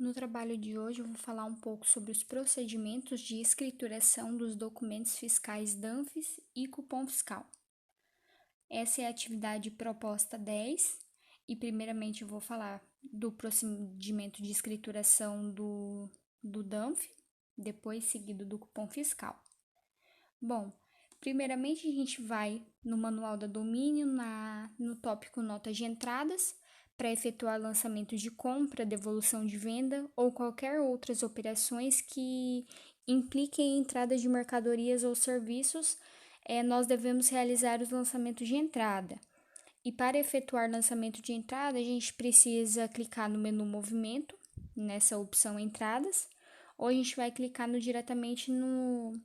No trabalho de hoje, eu vou falar um pouco sobre os procedimentos de escrituração dos documentos fiscais DANFIS e cupom fiscal. Essa é a atividade proposta 10 e, primeiramente, eu vou falar do procedimento de escrituração do DANF, depois seguido do cupom fiscal. Bom, primeiramente, a gente vai no manual da domínio, no tópico notas de entradas, para efetuar lançamento de compra, devolução de venda ou qualquer outras operações que impliquem entrada de mercadorias ou serviços, nós devemos realizar os lançamentos de entrada. E para efetuar lançamento de entrada, a gente precisa clicar no menu Movimento, nessa opção Entradas, ou a gente vai clicar diretamente no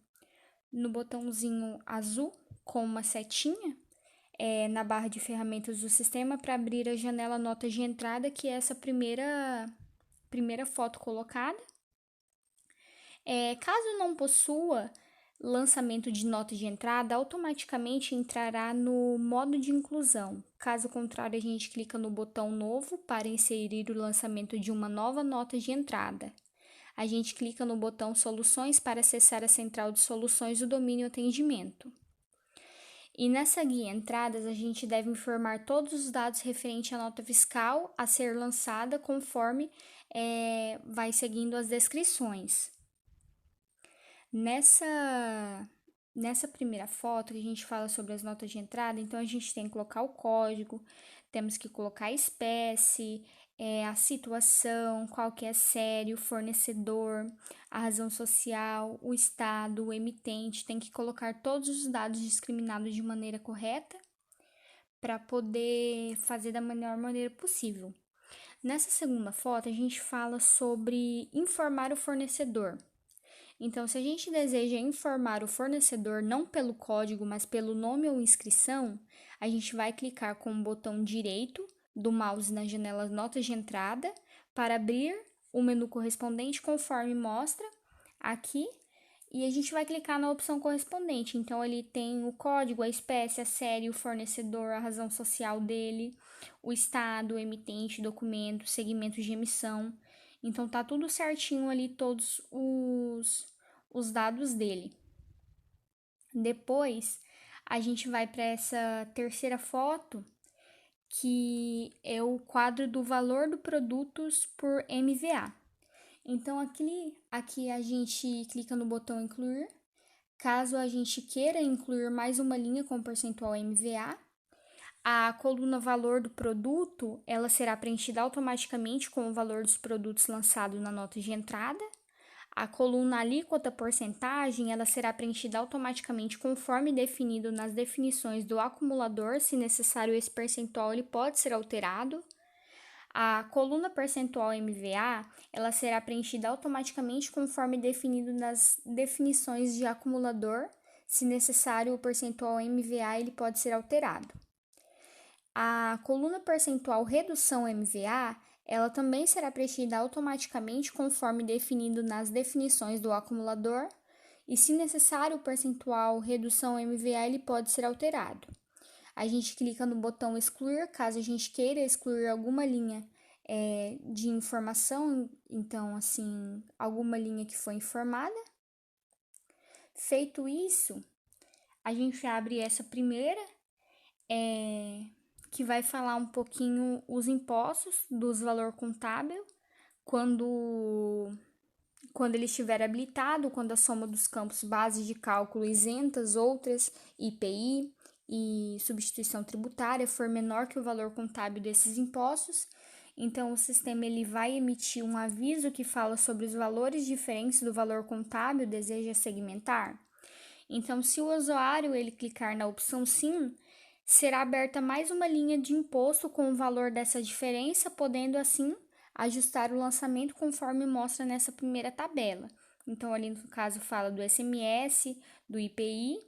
botãozinho azul com uma setinha na barra de ferramentas do sistema para abrir a janela Notas de Entrada, que é essa primeira foto colocada. Caso não possua lançamento de nota de entrada, automaticamente entrará no modo de inclusão. Caso contrário, a gente clica no botão novo para inserir o lançamento de uma nova nota de entrada. A gente clica no botão Soluções para acessar a central de soluções do domínio Atendimento. E nessa guia Entradas, a gente deve informar todos os dados referentes à nota fiscal a ser lançada conforme vai seguindo as descrições. Nessa primeira foto que a gente fala sobre as notas de entrada, então a gente tem que colocar o código, temos que colocar a espécie, a situação, qual que é a série, o fornecedor, a razão social, o estado, o emitente, tem que colocar todos os dados discriminados de maneira correta para poder fazer da melhor maneira possível. Nessa segunda foto, a gente fala sobre informar o fornecedor. Então, se a gente deseja informar o fornecedor não pelo código, mas pelo nome ou inscrição, a gente vai clicar com o botão direito do mouse na janela Notas de Entrada para abrir o menu correspondente conforme mostra aqui, e a gente vai clicar na opção correspondente. Então, ele tem o código, a espécie, a série, o fornecedor, a razão social dele, o estado, o emitente, documento, segmento de emissão. Então, tá tudo certinho ali, todos os dados dele. Depois, a gente vai para essa terceira foto, que é o quadro do valor do produtos por MVA. Então, aqui a gente clica no botão Incluir. Caso a gente queira incluir mais uma linha com percentual MVA, a coluna valor do produto, ela será preenchida automaticamente com o valor dos produtos lançados na nota de entrada. A coluna alíquota porcentagem, ela será preenchida automaticamente conforme definido nas definições do acumulador. Se necessário, esse percentual ele pode ser alterado. A coluna percentual MVA, ela será preenchida automaticamente conforme definido nas definições de acumulador. Se necessário, o percentual MVA ele pode ser alterado. A coluna percentual redução MVA, ela também será preenchida automaticamente conforme definido nas definições do acumulador, e se necessário o percentual redução MVA ele pode ser alterado. A gente clica no botão excluir, caso a gente queira excluir alguma linha de informação, então assim, alguma linha que foi informada. Feito isso, a gente abre essa primeira, que vai falar um pouquinho os impostos dos valor contábil, quando ele estiver habilitado, quando a soma dos campos base de cálculo isentas, outras, IPI e substituição tributária for menor que o valor contábil desses impostos. Então, o sistema ele vai emitir um aviso que fala sobre os valores diferentes do valor contábil deseja segmentar. Então, se o usuário ele clicar na opção Sim, será aberta mais uma linha de imposto com o valor dessa diferença, podendo assim ajustar o lançamento conforme mostra nessa primeira tabela. Então, ali no caso fala do SMS, do IPI,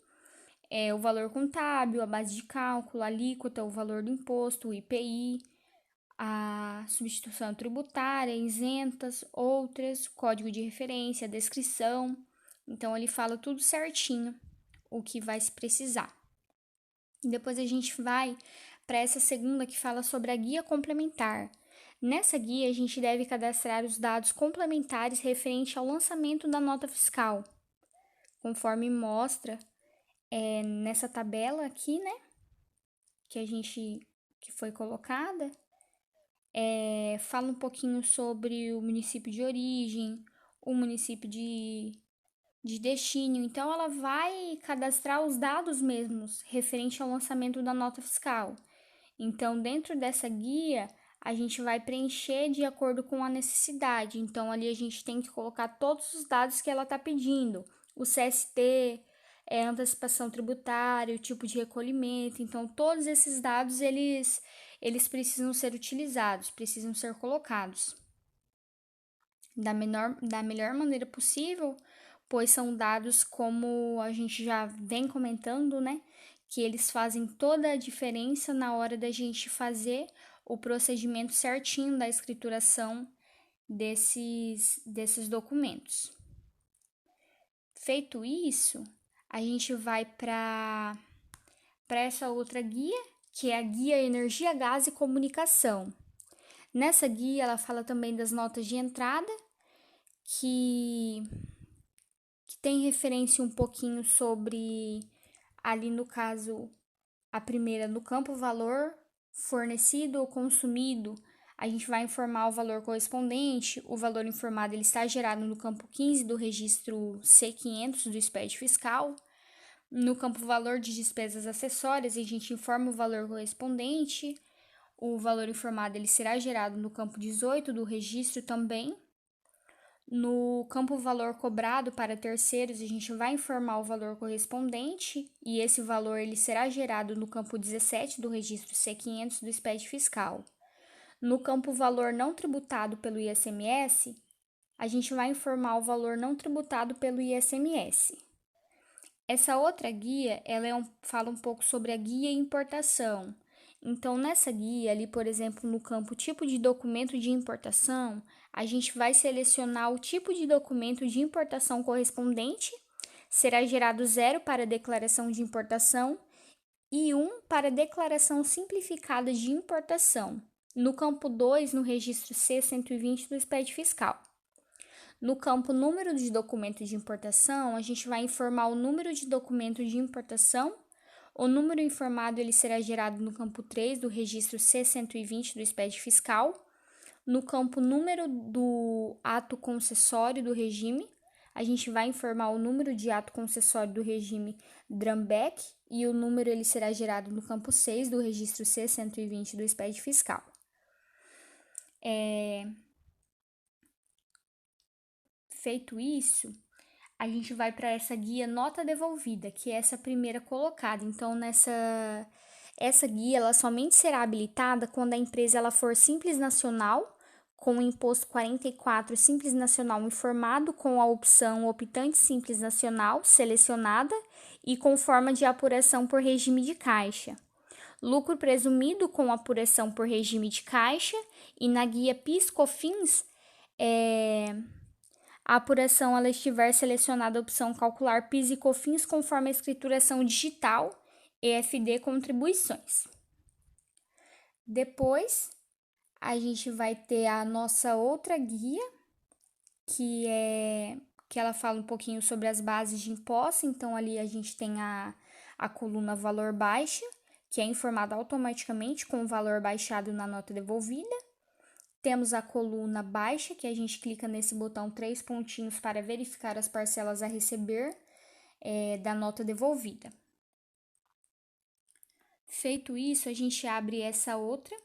o valor contábil, a base de cálculo, a alíquota, o valor do imposto, o IPI, a substituição tributária, isentas, outras, código de referência, descrição. Então, ele fala tudo certinho o que vai se precisar. Depois a gente vai para essa segunda que fala sobre a guia complementar. Nessa guia, a gente deve cadastrar os dados complementares referente ao lançamento da nota fiscal, conforme mostra nessa tabela aqui, né, que foi colocada. Fala um pouquinho sobre o município de origem, o município de destino. Então, ela vai cadastrar os dados mesmos referente ao lançamento da nota fiscal. Então, dentro dessa guia, a gente vai preencher de acordo com a necessidade. Então, ali a gente tem que colocar todos os dados que ela está pedindo. O CST, antecipação tributária, o tipo de recolhimento. Então, todos esses dados, eles precisam ser utilizados, precisam ser colocados da melhor maneira possível, pois são dados, como a gente já vem comentando, né? Que eles fazem toda a diferença na hora da gente fazer o procedimento certinho da escrituração desses documentos. Feito isso, a gente vai para essa outra guia, que é a Guia Energia, Gás e Comunicação. Nessa guia, ela fala também das notas de entrada, que tem referência um pouquinho sobre, ali no caso, a primeira, no campo valor fornecido ou consumido, a gente vai informar o valor correspondente. O valor informado ele está gerado no campo 15 do registro C500 do SPED fiscal. No campo valor de despesas acessórias, a gente informa o valor correspondente. O valor informado ele será gerado no campo 18 do registro também. No campo valor cobrado para terceiros, a gente vai informar o valor correspondente e esse valor ele será gerado no campo 17 do registro C500 do SPED fiscal. No campo valor não tributado pelo ICMS, a gente vai informar o valor não tributado pelo ICMS. Essa outra guia, fala um pouco sobre a guia importação. Então, nessa guia, ali, por exemplo, no campo tipo de documento de importação, a gente vai selecionar o tipo de documento de importação correspondente, será gerado 0 para a declaração de importação e 1 para a declaração simplificada de importação. No campo 2, no registro C120 do SPED fiscal. No campo número de documento de importação, a gente vai informar o número de documento de importação. O número informado ele será gerado no campo 3 do registro C120 do SPED fiscal. No campo número do ato concessório do regime, a gente vai informar o número de ato concessório do regime Drambeck e o número ele será gerado no campo 6 do registro C120 do SPED fiscal. Feito isso, a gente vai para essa guia nota devolvida, que é essa primeira colocada. Então, essa guia ela somente será habilitada quando a empresa ela for simples nacional, com o imposto 44 simples nacional informado com a opção optante simples nacional selecionada e com forma de apuração por regime de caixa. Lucro presumido com apuração por regime de caixa e na guia PIS/COFINS a apuração ela estiver selecionada a opção calcular PIS e COFINS conforme a escrituração digital EFD contribuições. Depois, a gente vai ter a nossa outra guia, que ela fala um pouquinho sobre as bases de imposto. Então, ali a gente tem a coluna valor baixa, que é informada automaticamente com o valor baixado na nota devolvida. Temos a coluna baixa, que a gente clica nesse botão 3 pontinhos para verificar as parcelas a receber da nota devolvida. Feito isso, a gente abre essa outra,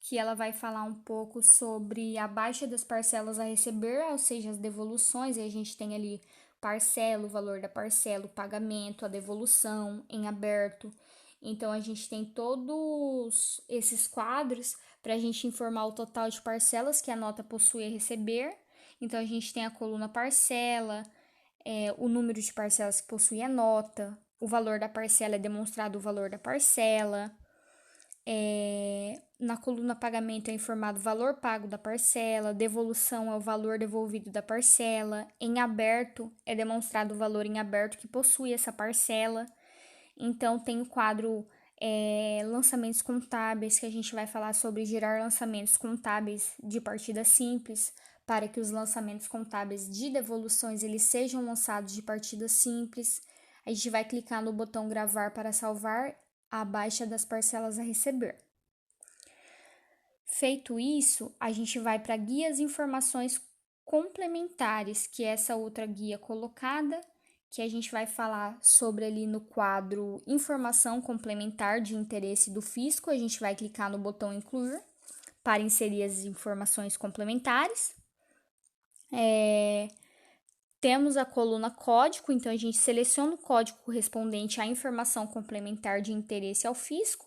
que ela vai falar um pouco sobre a baixa das parcelas a receber, ou seja, as devoluções, e a gente tem ali parcela, o valor da parcela, o pagamento, a devolução em aberto. Então, a gente tem todos esses quadros para a gente informar o total de parcelas que a nota possui a receber. Então, a gente tem a coluna parcela, o número de parcelas que possui a nota, o valor da parcela é demonstrado o valor da parcela. Na coluna pagamento é informado o valor pago da parcela, devolução é o valor devolvido da parcela, em aberto é demonstrado o valor em aberto que possui essa parcela. Então, tem o quadro lançamentos contábeis, que a gente vai falar sobre gerar lançamentos contábeis de partida simples, para que os lançamentos contábeis de devoluções eles sejam lançados de partida simples. A gente vai clicar no botão gravar para salvar a baixa das parcelas a receber. Feito isso, a gente vai para guias e informações complementares, que é essa outra guia colocada, que a gente vai falar sobre ali no quadro Informação Complementar de Interesse do Fisco. A gente vai clicar no botão Incluir para inserir as informações complementares. Temos a coluna Código, então a gente seleciona o código correspondente à informação complementar de interesse ao fisco.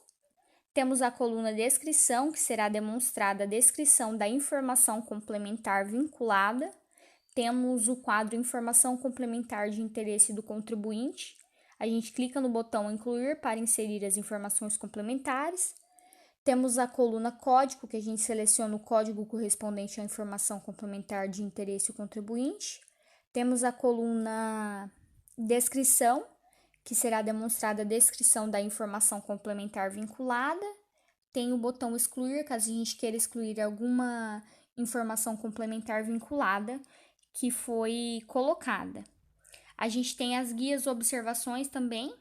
Temos a coluna Descrição, que será demonstrada a descrição da informação complementar vinculada. Temos o quadro Informação Complementar de Interesse do contribuinte. A gente clica no botão Incluir para inserir as informações complementares. Temos a coluna Código, que a gente seleciona o código correspondente à informação complementar de interesse do contribuinte. Temos a coluna Descrição, que será demonstrada a descrição da informação complementar vinculada. Tem o botão Excluir, caso a gente queira excluir alguma informação complementar vinculada que foi colocada. A gente tem as guias observações também,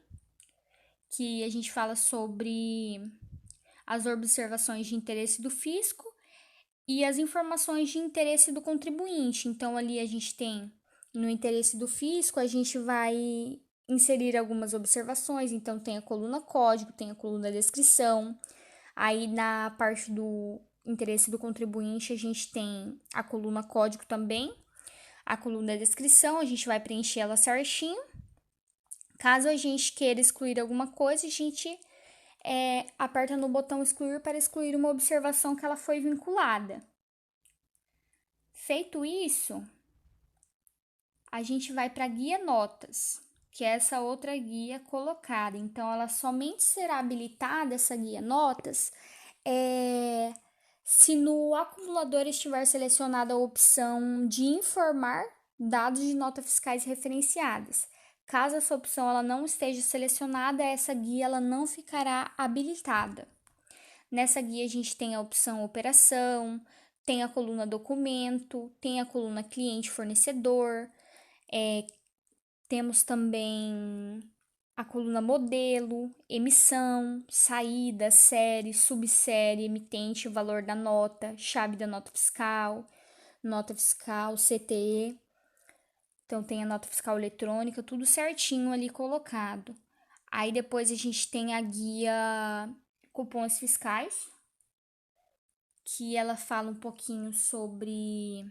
que a gente fala sobre as observações de interesse do fisco e as informações de interesse do contribuinte. Então, ali a gente tem no interesse do fisco, a gente vai inserir algumas observações. Então, tem a coluna código, tem a coluna descrição. Aí, na parte do interesse do contribuinte, a gente tem a coluna código também. A coluna descrição, a gente vai preencher ela certinho. Caso a gente queira excluir alguma coisa, a gente aperta no botão excluir para excluir uma observação que ela foi vinculada. Feito isso, a gente vai para a guia notas, que é essa outra guia colocada. Então, ela somente será habilitada, essa guia notas, se no acumulador estiver selecionada a opção de informar dados de notas fiscais referenciadas. Caso essa opção ela não esteja selecionada, essa guia ela não ficará habilitada. Nessa guia a gente tem a opção operação, tem a coluna documento, tem a coluna cliente fornecedor, temos também a coluna modelo, emissão, saída, série, subsérie, emitente, valor da nota, chave da nota fiscal, CTE. Então, tem a nota fiscal eletrônica, tudo certinho ali colocado. Aí, depois a gente tem a guia cupons fiscais, que ela fala um pouquinho sobre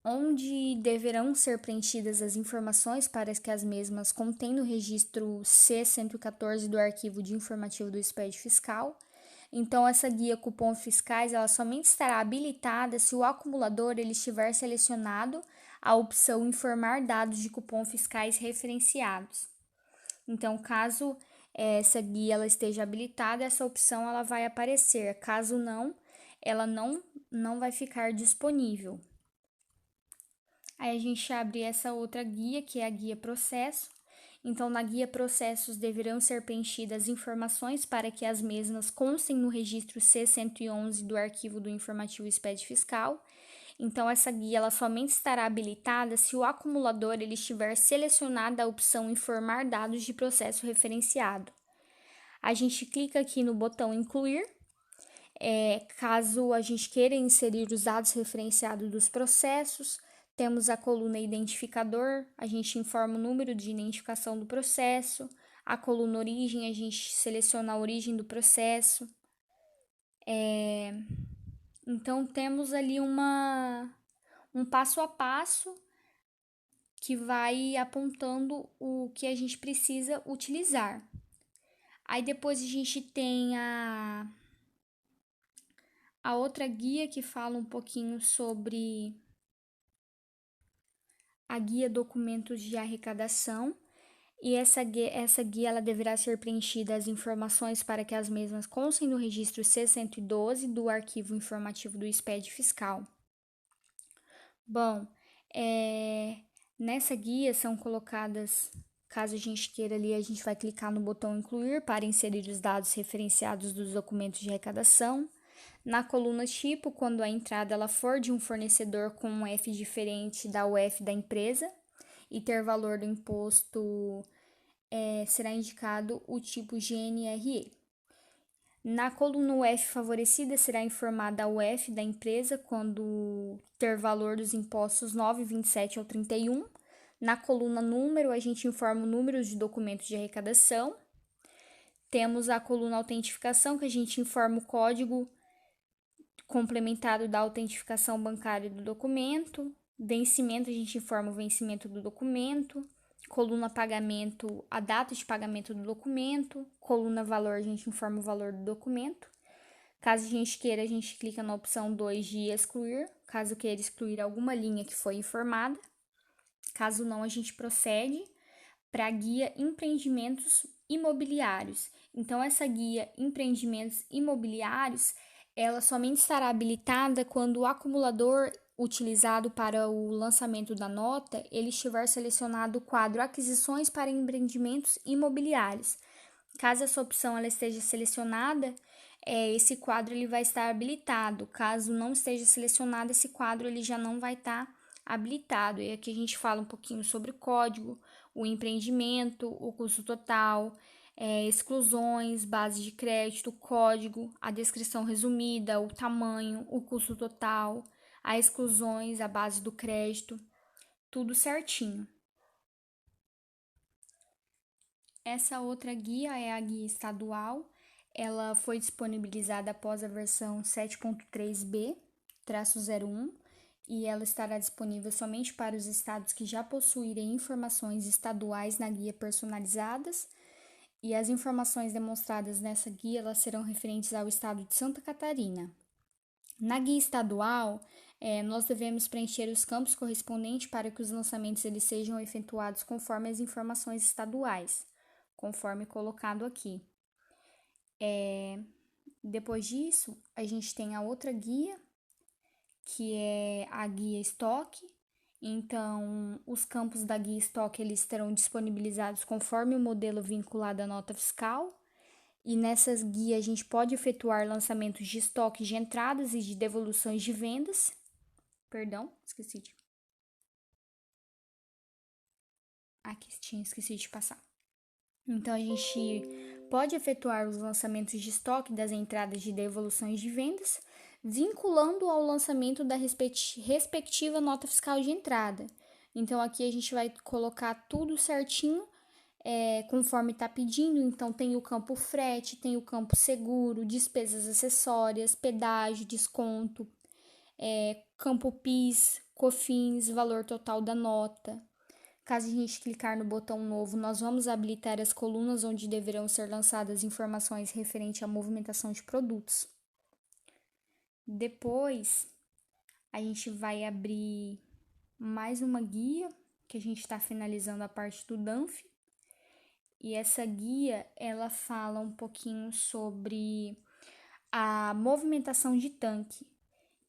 onde deverão ser preenchidas as informações para que as mesmas contêm no registro C114 do arquivo de informativo do SPED fiscal. Então, essa guia cupom fiscais ela somente estará habilitada se o acumulador ele estiver selecionado a opção informar dados de cupom fiscais referenciados. Então, caso essa guia ela esteja habilitada, essa opção ela vai aparecer. Caso não, ela não vai ficar disponível. Aí a gente abre essa outra guia, que é a guia processo. Então, na guia processos deverão ser preenchidas informações para que as mesmas constem no registro C111 do arquivo do informativo SPED fiscal. Então, essa guia ela somente estará habilitada se o acumulador ele estiver selecionada a opção informar dados de processo referenciado. A gente clica aqui no botão incluir. Caso a gente queira inserir os dados referenciados dos processos, temos a coluna identificador, a gente informa o número de identificação do processo. A coluna origem, a gente seleciona a origem do processo. Então, temos ali um passo a passo que vai apontando o que a gente precisa utilizar. Aí, depois a gente tem a outra guia que fala um pouquinho sobre a guia documentos de arrecadação, e essa guia ela deverá ser preenchida as informações para que as mesmas constem no registro C112 do arquivo informativo do SPED fiscal. Bom, nessa guia são colocadas Caso a gente queira ali, a gente vai clicar no botão incluir para inserir os dados referenciados dos documentos de arrecadação. Na coluna tipo, quando a entrada ela for de um fornecedor com um F diferente da UF da empresa e ter valor do imposto, será indicado o tipo GNRE. Na coluna UF favorecida, será informada a UF da empresa quando ter valor dos impostos 9, 27 ou 31. Na coluna número, a gente informa o número de documentos de arrecadação. Temos a coluna autentificação, que a gente informa o código complementado da autentificação bancária do documento. Vencimento, a gente informa o vencimento do documento. Coluna pagamento, a data de pagamento do documento. Coluna valor, a gente informa o valor do documento. Caso a gente queira, a gente clica na opção 2 de excluir, caso queira excluir alguma linha que foi informada. Caso não, a gente procede para a guia Empreendimentos Imobiliários. Então, essa guia Empreendimentos Imobiliários, ela somente estará habilitada quando o acumulador utilizado para o lançamento da nota, ele estiver selecionado o quadro Aquisições para Empreendimentos Imobiliários. Caso essa opção ela esteja selecionada, esse quadro ele vai estar habilitado. Caso não esteja selecionado, esse quadro ele já não vai estar habilitado. E aqui a gente fala um pouquinho sobre o código, o empreendimento, o custo total, exclusões, base de crédito, código, a descrição resumida, o tamanho, o custo total, as exclusões, a base do crédito, tudo certinho. Essa outra guia é a guia estadual. Ela foi disponibilizada após a versão 7.3b-01 e ela estará disponível somente para os estados que já possuírem informações estaduais na guia personalizadas. E as informações demonstradas nessa guia elas serão referentes ao estado de Santa Catarina. Na guia estadual, nós devemos preencher os campos correspondentes para que os lançamentos eles sejam efetuados conforme as informações estaduais, conforme colocado aqui. Depois disso, a gente tem a outra guia, que é a guia estoque. Então, os campos da guia estoque eles estarão disponibilizados conforme o modelo vinculado à nota fiscal. E nessas guias a gente pode efetuar lançamentos de estoque de entradas e de devoluções de vendas. Perdão, esqueci de passar. Então, a gente pode efetuar os lançamentos de estoque das entradas de devoluções de vendas, vinculando ao lançamento da respectiva nota fiscal de entrada. Então, aqui a gente vai colocar tudo certinho, conforme está pedindo. Então, tem o campo frete, tem o campo seguro, despesas acessórias, pedágio, desconto, campo PIS, COFINS, valor total da nota. Caso a gente clicar no botão novo, nós vamos habilitar as colunas onde deverão ser lançadas informações referentes à movimentação de produtos. Depois, a gente vai abrir mais uma guia, que a gente está finalizando a parte do DANF. E essa guia, ela fala um pouquinho sobre a movimentação de tanque.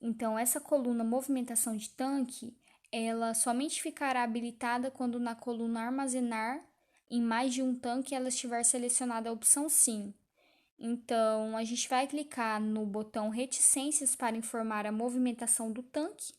Então, essa coluna movimentação de tanque, ela somente ficará habilitada quando na coluna armazenar em mais de um tanque ela estiver selecionada a opção sim. Então, a gente vai clicar no botão reticências para informar a movimentação do tanque,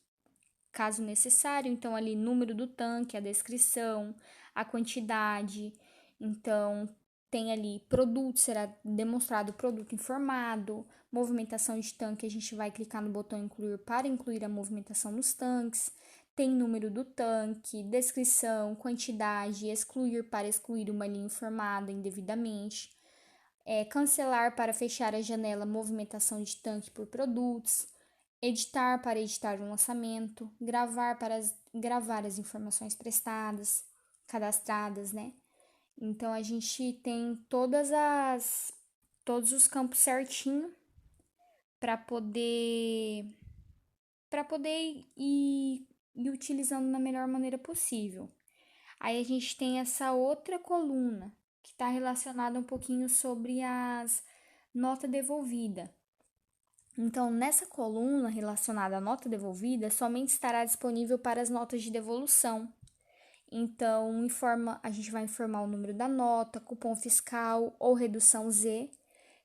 caso necessário. Então, ali número do tanque, a descrição, a quantidade. Então, tem ali produto, será demonstrado o produto informado, movimentação de tanque, a gente vai clicar no botão incluir para incluir a movimentação nos tanques. Tem número do tanque, descrição, quantidade, excluir para excluir uma linha informada indevidamente. Cancelar para fechar a janela movimentação de tanque por produtos, editar para editar o lançamento, gravar para gravar as informações prestadas, cadastradas, né? Então, a gente tem todos os campos certinho para poder ir utilizando da melhor maneira possível. Aí a gente tem essa outra coluna que está relacionada um pouquinho sobre as nota devolvida. Então, nessa coluna relacionada à nota devolvida, somente estará disponível para as notas de devolução. Então, a gente vai informar o número da nota, cupom fiscal ou redução Z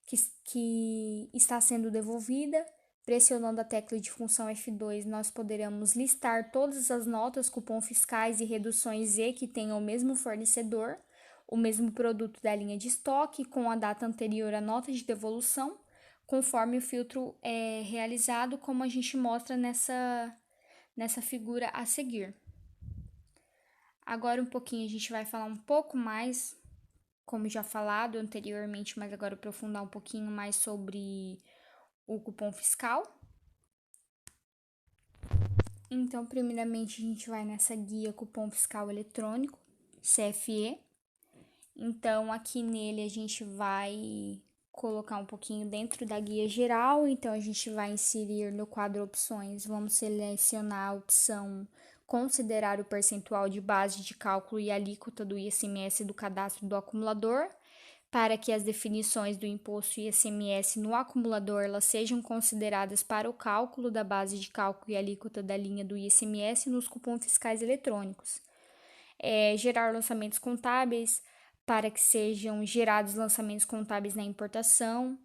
que está sendo devolvida. Pressionando a tecla de função F2, nós poderemos listar todas as notas, cupom fiscais e reduções Z que tenham o mesmo fornecedor, o mesmo produto da linha de estoque, com a data anterior à nota de devolução, conforme o filtro é realizado, como a gente mostra nessa figura a seguir. Agora um pouquinho a gente vai falar um pouco mais, como já falado anteriormente, mas agora aprofundar um pouquinho mais sobre o cupom fiscal. Então, primeiramente, a gente vai nessa guia cupom fiscal eletrônico, CFE. Então, aqui nele a gente vai colocar um pouquinho dentro da guia geral. Então, a gente vai inserir no quadro opções, vamos selecionar a opção considerar o percentual de base de cálculo e alíquota do ICMS do cadastro do acumulador, para que as definições do imposto ICMS no acumulador elas sejam consideradas para o cálculo da base de cálculo e alíquota da linha do ICMS nos cupons fiscais eletrônicos. Gerar lançamentos contábeis para que sejam gerados lançamentos contábeis na importação,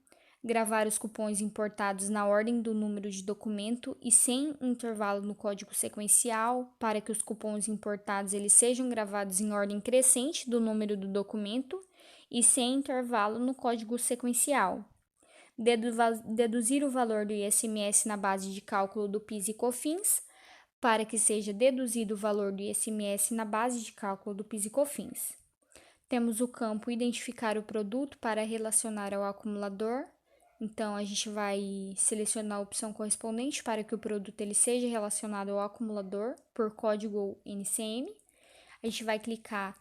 gravar os cupons importados na ordem do número de documento e sem intervalo no código sequencial, para que os cupons importados eles sejam gravados em ordem crescente do número do documento e sem intervalo no código sequencial. Deduzir o valor do ICMS na base de cálculo do PIS e COFINS, para que seja deduzido o valor do ICMS na base de cálculo do PIS e COFINS. Temos o campo identificar o produto para relacionar ao acumulador. Então, a gente vai selecionar a opção correspondente para que o produto ele seja relacionado ao acumulador por código NCM. A gente vai clicar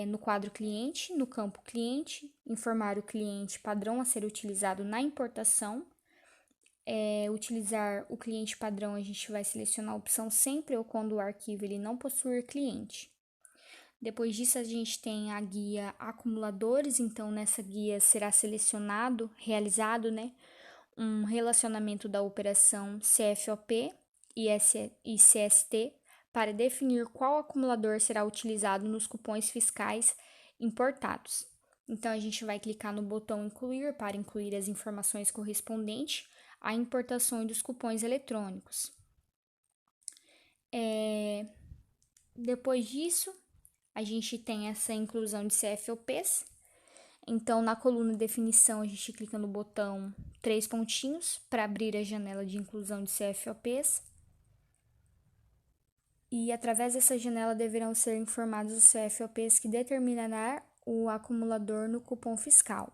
no quadro cliente, no campo cliente, informar o cliente padrão a ser utilizado na importação. Utilizar o cliente padrão, a gente vai selecionar a opção sempre ou quando o arquivo ele não possuir cliente. Depois disso, a gente tem a guia acumuladores, então nessa guia será realizado, um relacionamento da operação CFOP e CST para definir qual acumulador será utilizado nos cupons fiscais importados. Então, a gente vai clicar no botão incluir para incluir as informações correspondentes à importação dos cupons eletrônicos. Depois disso, a gente tem essa inclusão de CFOPs. Então, na coluna definição, a gente clica no botão 3 pontinhos para abrir a janela de inclusão de CFOPs. E através dessa janela deverão ser informados os CFOPs que determinará o acumulador no cupom fiscal.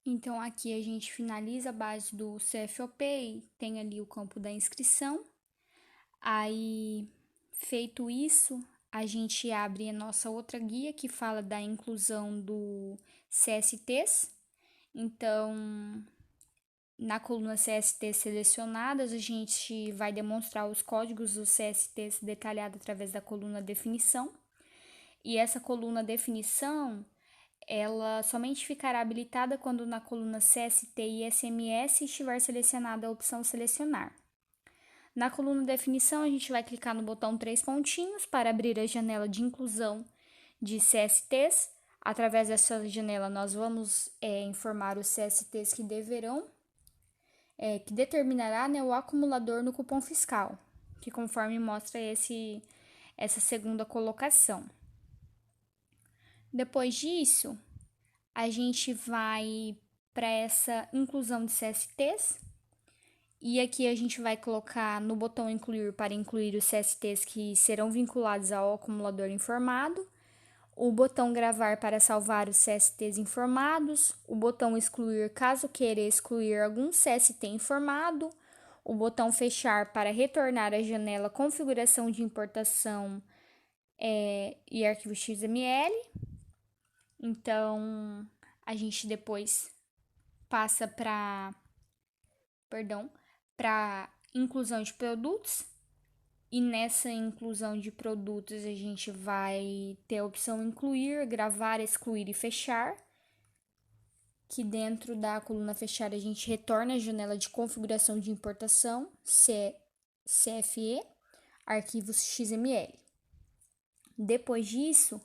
Então, aqui a gente finaliza a base do CFOP e tem ali o campo da inscrição. Aí, feito isso, a gente abre a nossa outra guia que fala da inclusão do CSTs. Então, na coluna CSTs selecionadas, a gente vai demonstrar os códigos dos CSTs detalhados através da coluna definição. E essa coluna definição, ela somente ficará habilitada quando na coluna CST e SMS estiver selecionada a opção selecionar. Na coluna definição, a gente vai clicar no botão 3 pontinhos para abrir a janela de inclusão de CSTs. Através dessa janela, nós vamos informar os CSTs que determinará o acumulador no cupom fiscal, que conforme mostra essa segunda colocação. Depois disso, a gente vai para essa inclusão de CSTs. E aqui a gente vai colocar no botão incluir para incluir os CSTs que serão vinculados ao acumulador informado, o botão gravar para salvar os CSTs informados, o botão excluir caso queira excluir algum CST informado, o botão fechar para retornar à janela configuração de importação e arquivo XML. Então, a gente depois passa para inclusão de produtos, e nessa inclusão de produtos a gente vai ter a opção incluir, gravar, excluir e fechar, que dentro da coluna fechar a gente retorna a janela de configuração de importação, CFE. arquivos XML. Depois disso,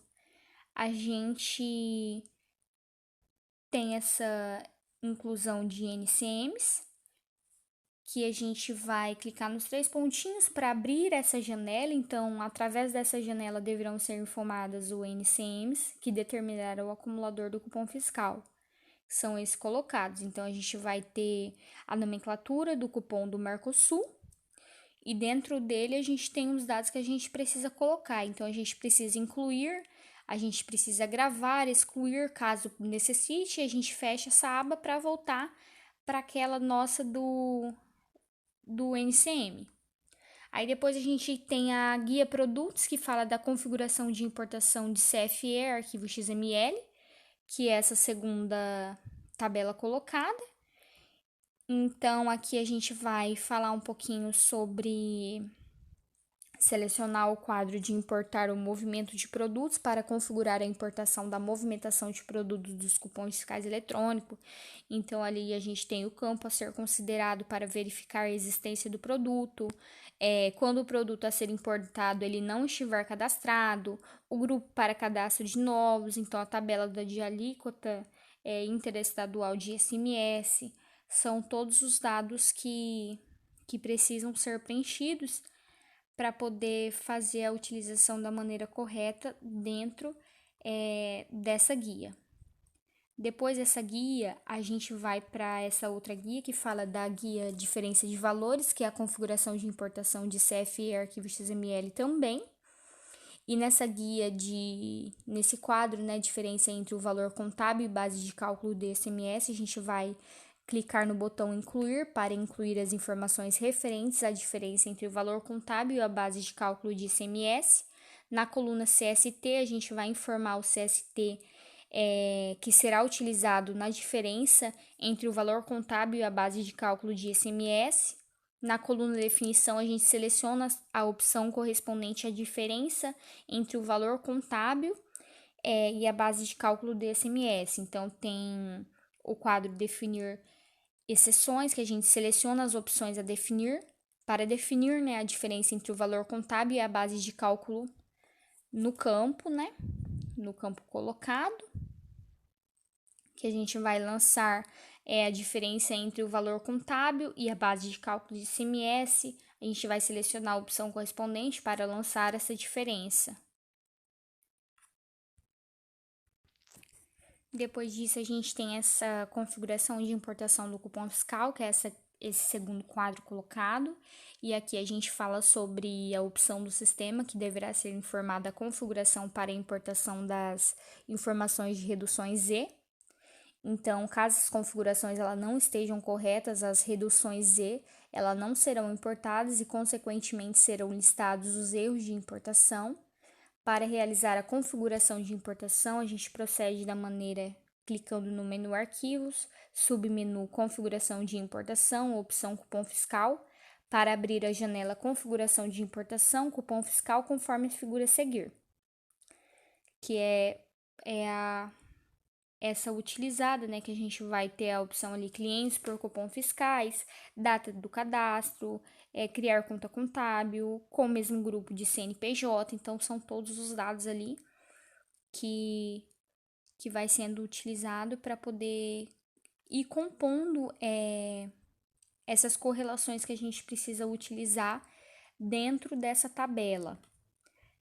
a gente tem essa inclusão de NCMs, que a gente vai clicar nos 3 pontinhos para abrir essa janela. Então, através dessa janela deverão ser informadas o NCMs, que determinarão o acumulador do cupom fiscal. São esses colocados. Então, a gente vai ter a nomenclatura do cupom do Mercosul, e dentro dele a gente tem os dados que a gente precisa colocar. Então, a gente precisa incluir, a gente precisa gravar, excluir caso necessite, e a gente fecha essa aba para voltar para aquela nossa do NCM. Aí depois a gente tem a guia produtos, que fala da configuração de importação de CFE, arquivo XML, que é essa segunda tabela colocada. Então, aqui a gente vai falar um pouquinho sobre selecionar o quadro de importar o movimento de produtos para configurar a importação da movimentação de produtos dos cupons fiscais eletrônicos. Então, ali a gente tem o campo a ser considerado para verificar a existência do produto, quando o produto a ser importado ele não estiver cadastrado, o grupo para cadastro de novos, então a tabela de alíquota interestadual de ICMS, são todos os dados que precisam ser preenchidos para poder fazer a utilização da maneira correta dentro dessa guia. Depois dessa guia, a gente vai para essa outra guia que fala da guia diferença de valores, que é a configuração de importação de CFE e arquivo XML também. E nessa guia nesse quadro, né, diferença entre o valor contábil e base de cálculo do ICMS, a gente vai clicar no botão incluir para incluir as informações referentes à diferença entre o valor contábil e a base de cálculo de ICMS. Na coluna CST, a gente vai informar o CST que será utilizado na diferença entre o valor contábil e a base de cálculo de ICMS. Na coluna definição, a gente seleciona a opção correspondente à diferença entre o valor contábil e a base de cálculo do ICMS. Então, tem o quadro definir exceções, que a gente seleciona as opções a definir, para definir, né, a diferença entre o valor contábil e a base de cálculo no campo, né, no campo colocado, que a gente vai lançar a diferença entre o valor contábil e a base de cálculo de ICMS. A gente vai selecionar a opção correspondente para lançar essa diferença. Depois disso, a gente tem essa configuração de importação do cupom fiscal, que é esse segundo quadro colocado. E aqui a gente fala sobre a opção do sistema, que deverá ser informada a configuração para a importação das informações de reduções Z. Então, caso as configurações ela não estejam corretas, as reduções Z elas não serão importadas e, consequentemente, serão listados os erros de importação. Para realizar a configuração de importação, a gente procede da maneira clicando no menu Arquivos, submenu Configuração de Importação, opção Cupom Fiscal, para abrir a janela Configuração de Importação, Cupom Fiscal, conforme a figura a seguir, que é essa utilizada, né, que a gente vai ter a opção ali clientes por cupom fiscais, data do cadastro, criar conta contábil, com o mesmo grupo de CNPJ, então são todos os dados ali que vai sendo utilizado para poder ir compondo essas correlações que a gente precisa utilizar dentro dessa tabela.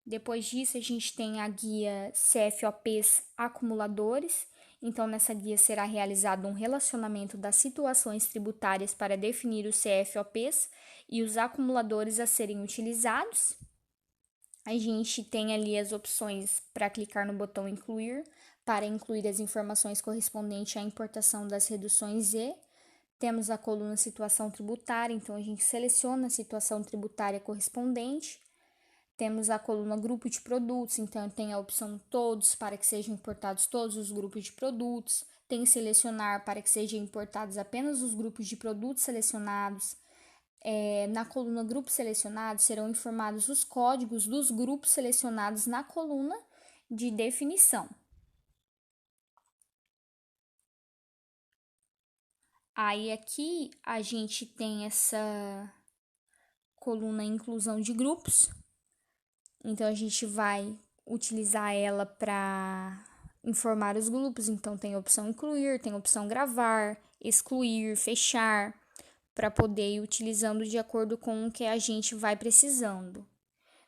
Depois disso, a gente tem a guia CFOPs acumuladores. Então, nessa guia será realizado um relacionamento das situações tributárias para definir os CFOPs e os acumuladores a serem utilizados. A gente tem ali as opções para clicar no botão incluir, para incluir as informações correspondentes à importação das reduções Z. Temos a coluna situação tributária, então a gente seleciona a situação tributária correspondente. Temos a coluna grupo de produtos, então tem a opção todos para que sejam importados todos os grupos de produtos. Tem selecionar para que sejam importados apenas os grupos de produtos selecionados. Na coluna grupos selecionados serão informados os códigos dos grupos selecionados na coluna de definição. Aí aqui a gente tem essa coluna inclusão de grupos. Então, a gente vai utilizar ela para informar os grupos. Então, tem a opção incluir, tem a opção gravar, excluir, fechar, para poder ir utilizando de acordo com o que a gente vai precisando.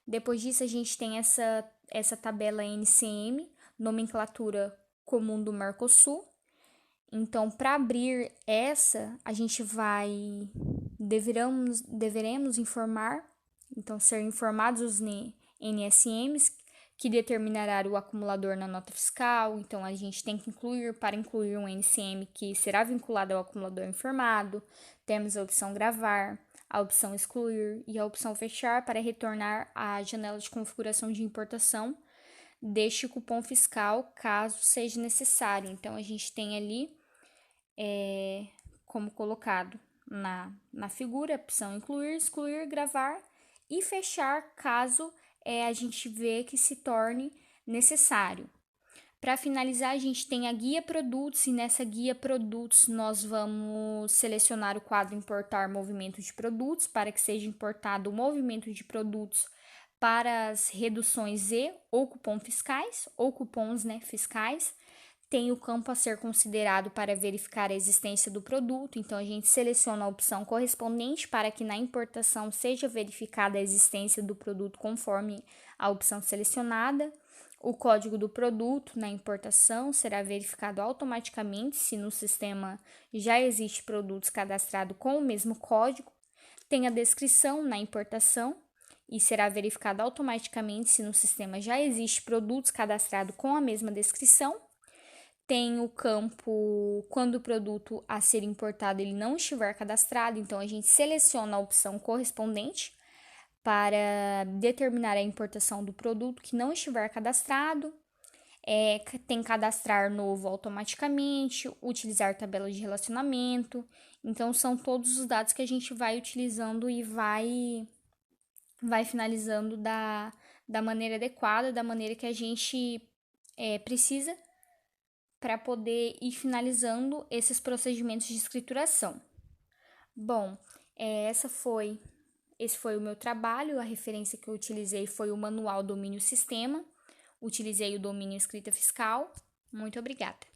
Depois disso, a gente tem essa tabela NCM, nomenclatura comum do Mercosul. Então, para abrir essa, a gente deveremos informar, então ser informados os NSMs, que determinará o acumulador na nota fiscal. Então, a gente tem que incluir, para incluir um NCM que será vinculado ao acumulador informado, temos a opção gravar, a opção excluir e a opção fechar para retornar à janela de configuração de importação deste cupom fiscal, caso seja necessário. Então, a gente tem ali, como colocado na figura, a opção incluir, excluir, gravar e fechar, caso a gente vê que se torne necessário. Para finalizar, a gente tem a guia produtos e nessa guia produtos nós vamos selecionar o quadro importar movimento de produtos para que seja importado o movimento de produtos para as reduções e ou cupons fiscais ou cupons fiscais. Tem o campo a ser considerado para verificar a existência do produto, então a gente seleciona a opção correspondente para que na importação seja verificada a existência do produto conforme a opção selecionada. O código do produto na importação será verificado automaticamente se no sistema já existe produtos cadastrados com o mesmo código. Tem a descrição na importação e será verificado automaticamente se no sistema já existe produtos cadastrados com a mesma descrição. Tem o campo quando o produto a ser importado ele não estiver cadastrado, então a gente seleciona a opção correspondente para determinar a importação do produto que não estiver cadastrado. Tem cadastrar novo automaticamente, utilizar tabela de relacionamento. Então, são todos os dados que a gente vai utilizando e vai finalizando da maneira adequada, da maneira que a gente precisa para poder ir finalizando esses procedimentos de escrituração. Bom, esse foi o meu trabalho. A referência que eu utilizei foi o Manual Domínio Sistema. Utilizei o domínio escrita fiscal. Muito obrigada.